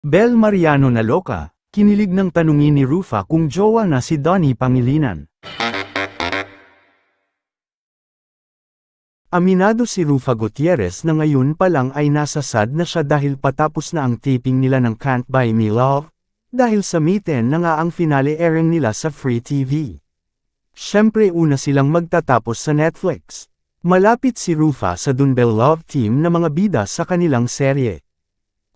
Bel Mariano naloka, kinilig ng tanungin ni Rufa kung jowa na si Donnie Pangilinan. Aminado si Rufa Gutierrez na ngayon pa lang ay nasa sad na siya dahil patapos na ang taping nila ng Can't Buy Me Love, dahil sa May 10 na nga ang finale airing nila sa Free TV. Siyempre una silang magtatapos sa Netflix. Malapit si Rufa sa Dunbel Love Team na mga bida sa kanilang serye.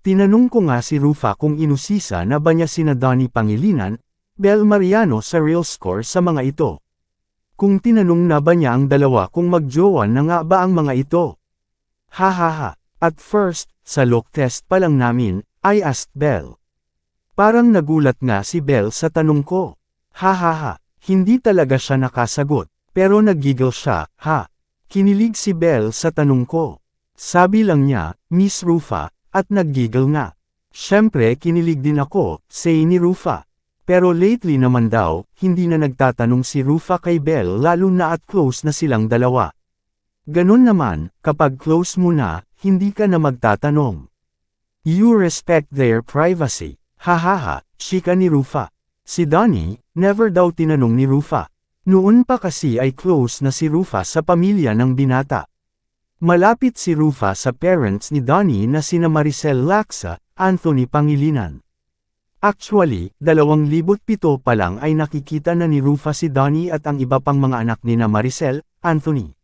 Tinanong ko nga si Rufa kung inusisa na ba niya sina Donnie Pangilinan, Bel Mariano sa real score sa mga ito. Kung tinanong na ba niya ang dalawa kung magjowa na nga ba ang mga ito. Hahaha, at first, sa look test pa lang namin, I asked Bel. Parang nagulat nga si Bel sa tanong ko. Hahaha, hindi talaga siya nakasagot, pero nag-giggle siya, ha. Kinilig si Bel sa tanong ko. Sabi lang niya, Miss Rufa, at nag-giggle nga. Siyempre kinilig din ako, say ni Rufa. Pero lately naman daw, hindi na nagtatanong si Rufa kay Bel lalo na at close na silang dalawa. Ganun naman, kapag close mo na, hindi ka na magtatanong. You respect their privacy. Hahaha, chika ni Rufa. Si Donnie, never daw tinanong ni Rufa. Noon pa kasi ay close na si Rufa sa pamilya ng binata. Malapit si Rufa sa parents ni Donnie na sina Maricel Lacsa, Anthony Pangilinan. Actually, 2007 pa lang ay nakikita na ni Rufa si Donnie at ang iba pang mga anak ni na Maricel, Anthony.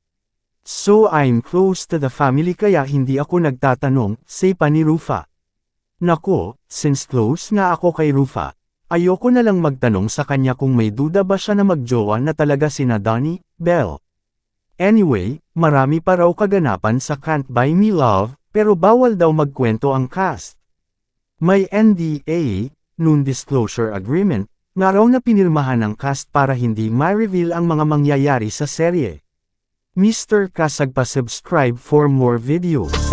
So I'm close to the family kaya hindi ako nagtatanong, say pa ni Rufa. Nako, since close nga ako kay Rufa, ayoko na lang magtanong sa kanya kung may duda ba siya na magjowa na talaga sina Donnie, Bel. Anyway, marami pa raw kaganapan sa Can't Buy Me Love, pero bawal daw magkwento ang cast. May NDA, Non-Disclosure Agreement, na raw na pinirmahan ng cast para hindi ma-reveal ang mga mangyayari sa serye. Mr. Kasag pa subscribe for more videos.